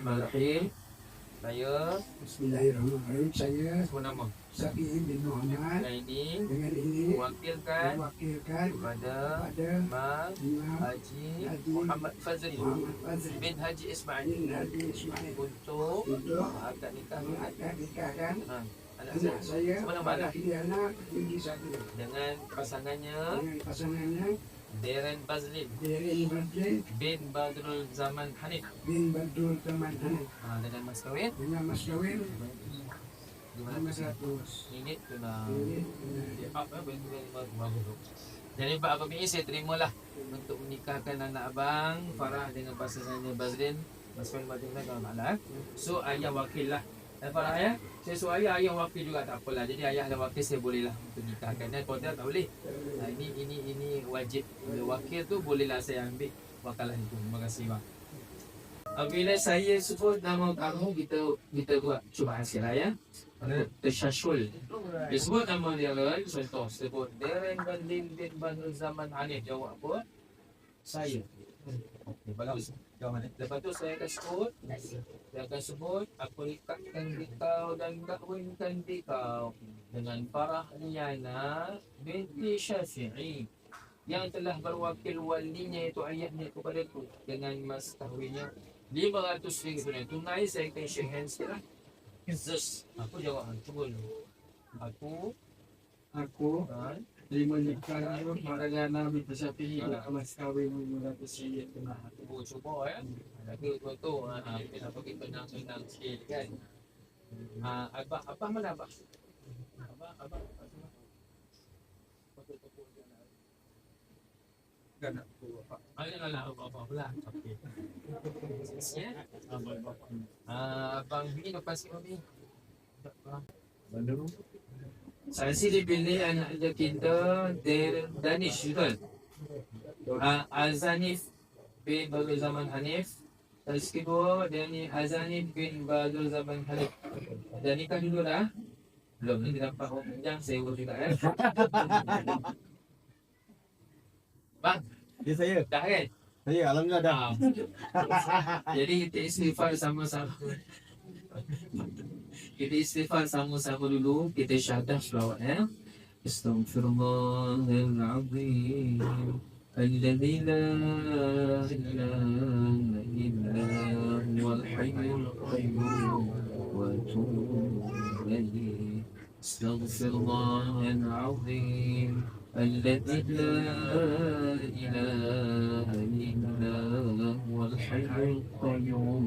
Bismillahirrahmanirrahim. Bismillahirrahmanirrahim. Saya Semua nama. Saki bin Muhammad Dengan ini mewakilkan kepada Imam Haji Muhammad Fazli bin Haji Ismail untuk akad nikahkan anak saya. Semua nama anak dengan pasangannya Darren Bazlin bin Badrul Zaman Hanif dengan mas kawin ringgit tunai. Jadi Abang BI saya terimalah untuk menikahkan anak abang Farah dengan pasangannya Bazlin Mas Kawin Badrul Zaman. So ayah wakil lah. Farah ya, saya suruh ayah wakil juga tak apalah. Jadi ayah dan wakil saya boleh lah untuk nikahkan. Dan kalau tak boleh. Ini wajib. Bila wakil tu bolehlah saya ambil wakalan itu. Terima kasih bang. Bila saya sebut nama kamu, kita buat cuba hasil lah ya. Tersyasyul. Dia sebut nama dia kan, contoh sebut Darren Badlin bin Badrul Zaman Hanif. Jawab apa? Saya. Okay, bagus. Lepas tu saya akan sebut aku nikahkan dikau dan kahwinkan dikau dengan Farah Liana binti Syafi'i yang telah berwakil walinya iaitu ayahnya kepadaku dengan mas kahwinnya RM500 tunai. Saya akan shake hands lah. Zus, aku jawab aku terima nikah dengan Nabi Syafi'i mas kahwin RM500 tunai. Aku cuba ya. Lagi tu kita pergi tenang-tenang sikit kan. Abang mana abang? Abang. Kan aku apa? Apa pula? Okey. Ya. Abang ni lepas ni. Bandung. Saya dipilih anak kita Danish betul. Azanif bin Badrul Zaman Hanif. Terus kedua dia ni Azanif bin Badrul Zaman Hanif. Dah nikah dulu dah? Belum, ni nampak orang panjang saya urus juga kan. Bang, dia saya. Dah kan? Saya alhamdulillah dah. Jadi kita istighfar sama-sama. Kita istighfar sama-sama dulu. Kita syahadah selawat ya. Astaghfirullahaladzim الذي لا إله إلا هو الحي القيوم وأتوب إليه استغفر الله العظيم الذي لا إله إلا هو الحي القيوم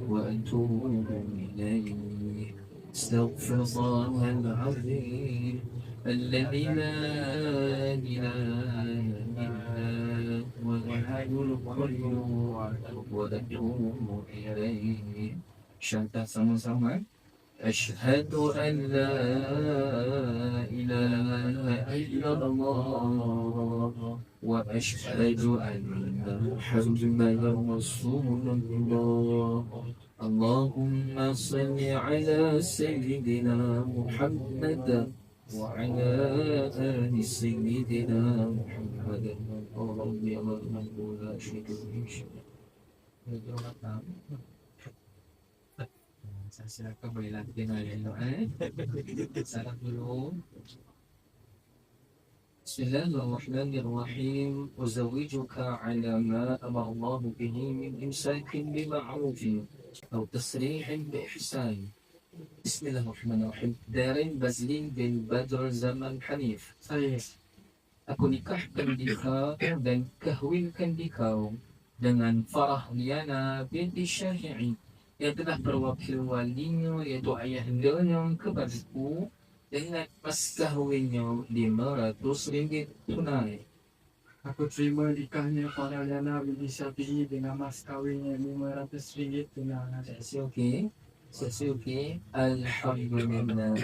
وأتوب إليه استغفر الله العظيم الذي لا إله إلا هو الحي القيوم وأتوب إليه. Syahada sama-sama. أشهد أن لا إله إلا الله وأشهد أن محمدا رسول الله. اللهم صل على سيدنا محمد وعلى آل سيدنا محمد رضي الله عنه لا شريك له. Silakan bolehlah dengar elok salam dulu. Bismillahirrahmanirrahim. Uzawijuka ala ma amara Allah bihi min imsakin bima'rufin atau tasrihin biihsan. Bismillahirrahmanirrahim. Darren Bazlin bin Badrul Zaman Hanif. Saya aku nikahkan dikau dan kahwinkan dikau dengan Farah Liana binti Syafi'i yang telah berwakil walinya iaitu ayahandanya kepadaku dengan mas kahwinnya RM500 tunai. Aku terima nikahnya Farah Liana binti Syafi'i dengan mas kahwinnya RM500 tunai. Saya okey. Alhamdulillah.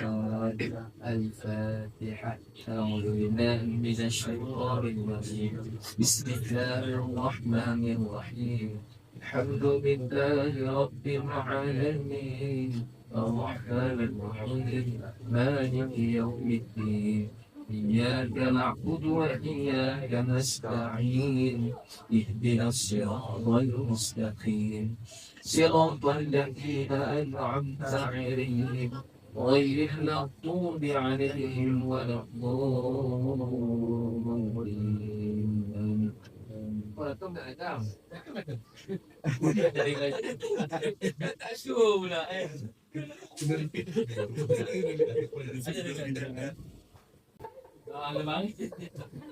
Al-Fatihah. Alhamdulillah minasyaitanir rajim. Bismillahirrahmanirrahim. Alhamdulillahi Rabbil Alamin Ar-Rahman Ar-Rahim Maliki Yawmiddin إياك نعبد وإياك نستعين اهدنا الصراط المستقيم صراط الذين أنعمت عليهم غير المغضوب عليهم ولا الضالين. Kau tak datang. Tak sure pula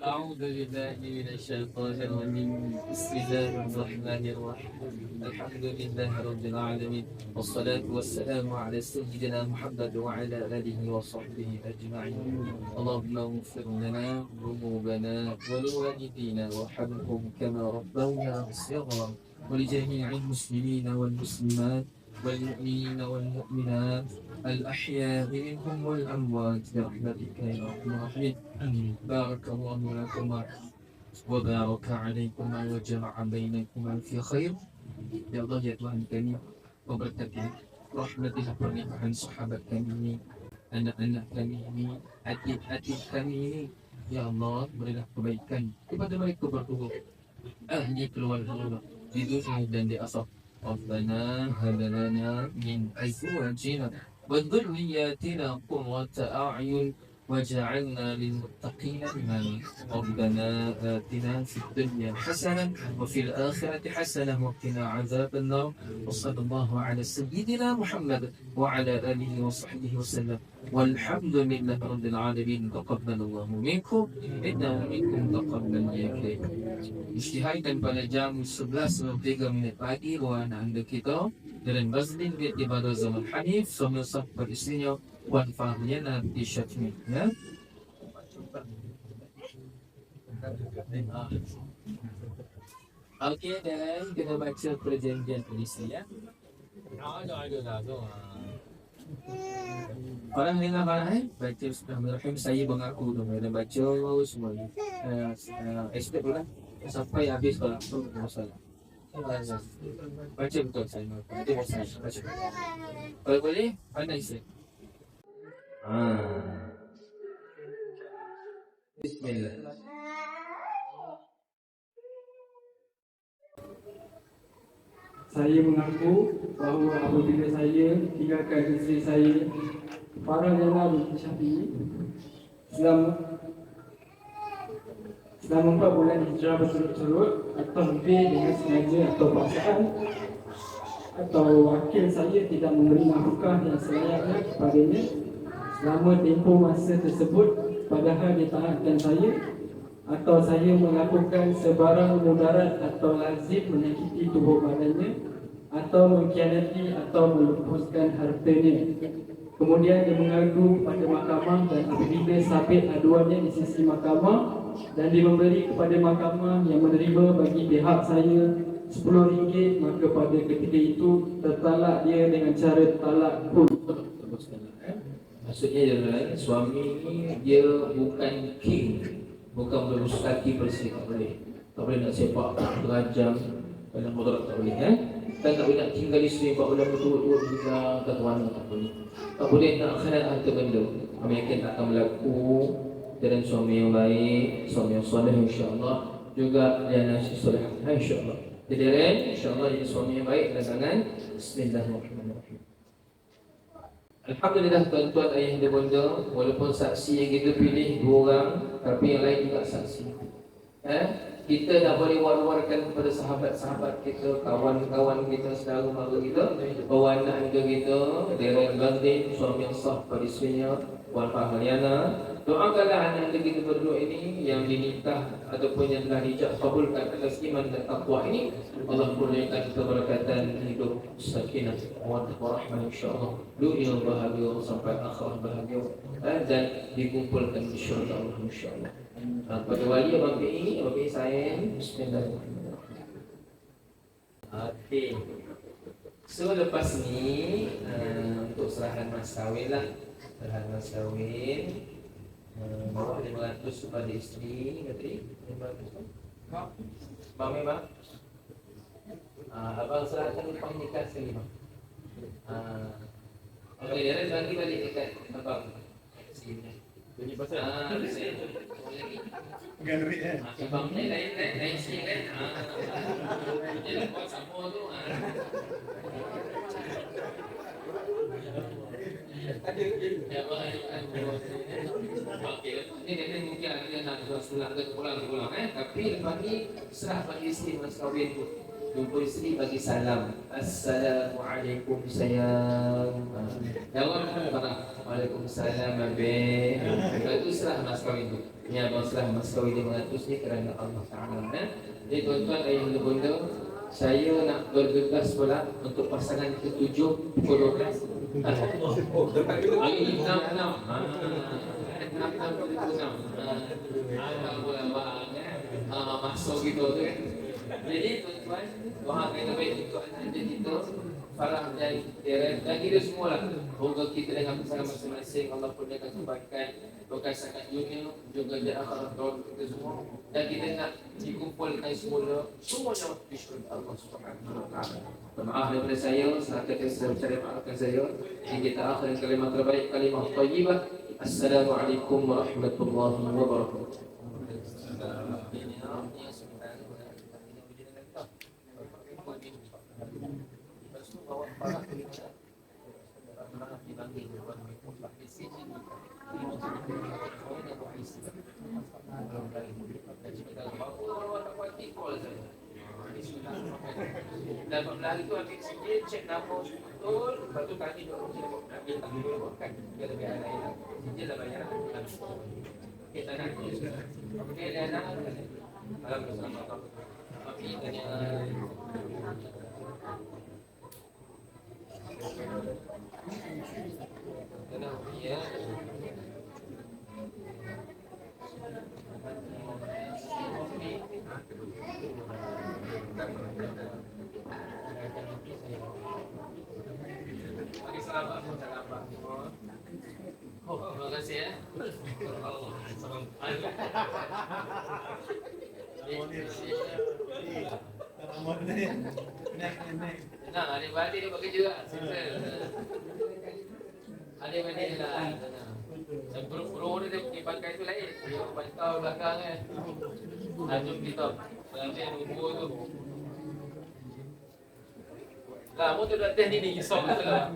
أعوذ بالله من الشيطان الرجيم بسم الله الرحمن الرحيم الحمد لله رب العالمين والصلاة والسلام على سيدنا محمد وعلى آله وصحبه أجمعين اللهم اغفر لنا ذنوبنا ولوالدينا وارحمهم كما ربونا صغارا ولجميع المسلمين والمسلمات والمؤمنين والمؤمنات الأحياء منهم والأموات برحمتك يا أرحم الراحمين بارك الله لكما وبارك عليكما وجمع بينكما في خير ya Allah ya Tuhan kami memberkati rahmatilah pernikahan sahabat kami ini, anak-anak kami ini, adik-adik kami ini, ya Allah berilah kebaikan kepada mereka berdua ahli keluarga di dunia dan di akhirat. Rabbana hab lana min azwajina wa dhurriyyatina qurrata a'yun waj'alna lil muttaqina imama. Rabbana atina fid dunya hasanah wa fil akhirati hasanah wa qina adzaban nar. Wa sallallahu ala sayyidina Muhammad wa ala alihi wa sahbihi wa sallam. Walhamdulillahi rabbil alamin. Taqabbalallahu minkum innahu minkum taqabbalan ya karim. Isytihaikan pada jam 11.03 pagi ruangan anda kita dan Bazlin Bid Ibadah Zaman Hanif sama sahabat isterinya Wan Fahliana di Syatmi ya. Okey, dan kita baca perjanjian polisi ya. Ada. Orang dengar barang baca Bismillahirrahmanirrahim. Saya mengaku dan baca semua expect pula sampai habis kalau tu masalah. Baca betul saya mengaku. Itu masalah. Baca. Kalau boleh pandai saya. Bismillah. Saya mengaku bahawa apabila saya tinggalkan isteri saya, Farah Jana binti Syafiee, selama 4 bulan hijrah berturut-turut atau lebih dengan sengaja atau paksaan, atau wakil saya tidak memberi nafkah yang selayaknya kepadanya selama tempoh masa tersebut, padahal ditaatkan saya, atau saya melakukan sebarang mudarat atau lazim menyakiti tubuh badannya, atau mengkhianati atau melupuskan hartanya. Kemudian dia mengadu pada mahkamah, dan apabila sabit aduannya di sisi mahkamah dan dia memberi kepada mahkamah yang menerima bagi pihak saya RM10, maka pada ketika itu tertalak dia dengan cara talak pun. Maksudnya adalah suami ni dia bukan king, bukan berus kaki bersih, tak boleh nak sepak berajam dalam motor, tak boleh dan tak boleh nak tinggal isteri 4 bulan berturut-turut juga tak mana, tak boleh nak khanak harta benda. Mereka tak akan berlaku dengan suami yang baik, suami yang soleh insya-Allah, juga jana soleh insya-Allah. Jadi insya-Allah jadi suami yang baik dan tangan. Bismillahirrahmanirrahim. Alhamdulillah tuan-tuan ayah dan bunda, walaupun saksi yang kita pilih 2 orang, tapi yang lain juga saksi. Kita dah boleh war-warkan kepada sahabat-sahabat kita, kawan-kawan kita, saudara mara kita, bahawa anak kita Darren Bazlin, suami yang sah pada isterinya Wan Fahliana, doakanlah anak kita berdua ini yang dinikah ataupun yang telah dijak kabulkan atas iman dan taqwa ini. Allah kurniakan keberkatan hidup sakinah wa rahmah insya-Allah, dunia bahagia sampai akhirat bahagia, dan dikumpulkan di syurga Allah insya-Allah. Pada wali abang PI sayang. Bismillahirrahmanirrahim. Okey. So lepas ni untuk serahan mas kahwin lah. Serahan mas kahwin bawah 500 kepada isteri, kata 500 kan? Bang memang abang serahkan upah nikah sekali bang. Okey, dia bagi balik dekat abang sini. Jadi pasal. Saya lagi. Ganri eh. Abang ni lain sikit kan. Jadi buat sama tu. Ya, okey. Ini mungkin ada nak sunat ke pulang tapi lepas ni serah bagi isteri mas kahwin tu. Jumpa isteri bagi salam. Assalamualaikum sayang. Jawab mana? Waalaikumsalam abe. Itu serah mas kahwin tu. Ini abang serah mas kahwin dia mengatus ni kerana Allah Taala. Jadi tuan-tuan ayah dan bunda, saya nak bergegas pula untuk pasangan ke-7 pukul 12. Oh, dekat itu. 6. 6 masuk gitu tu kan. Jadi tuan-tuan, doakan yang baik untuk anak kita, Farah dan Darren dan kita semua lah. Semoga kita dengan pasangan masing-masing Allah kurniakan kebaikan, berkat sangat dunia juga di akhirat kita semua. Dan kita nak dikumpulkan semula semuanya di syurga Allah Subhanahu Wa Taala. Maaf daripada saya, saya cari maafkan saya. Kita akhir kalimat terbaik, kalimat thayyibah. Assalamualaikum warahmatullahi wabarakatuh. Dan berlari tu ambil sikit, cek nama betul, lepas tu tadi dulu ambil tak dulu kan, dia lebih lain. Dia dah bayar. Okey, tak nak. Okey, dia nak. Alhamdulillah. Tapi tanya ya. Bagi selamat oh, terima kasih ya. Tenang, adik-adik dia buat kerja lah. Adik-adik dia lah. Dan bro dia pergi pakai tu lain. Dia pantau belakang kan. Jom kita ambil nombor tu. Lah, mu tu dah test ni risau lah.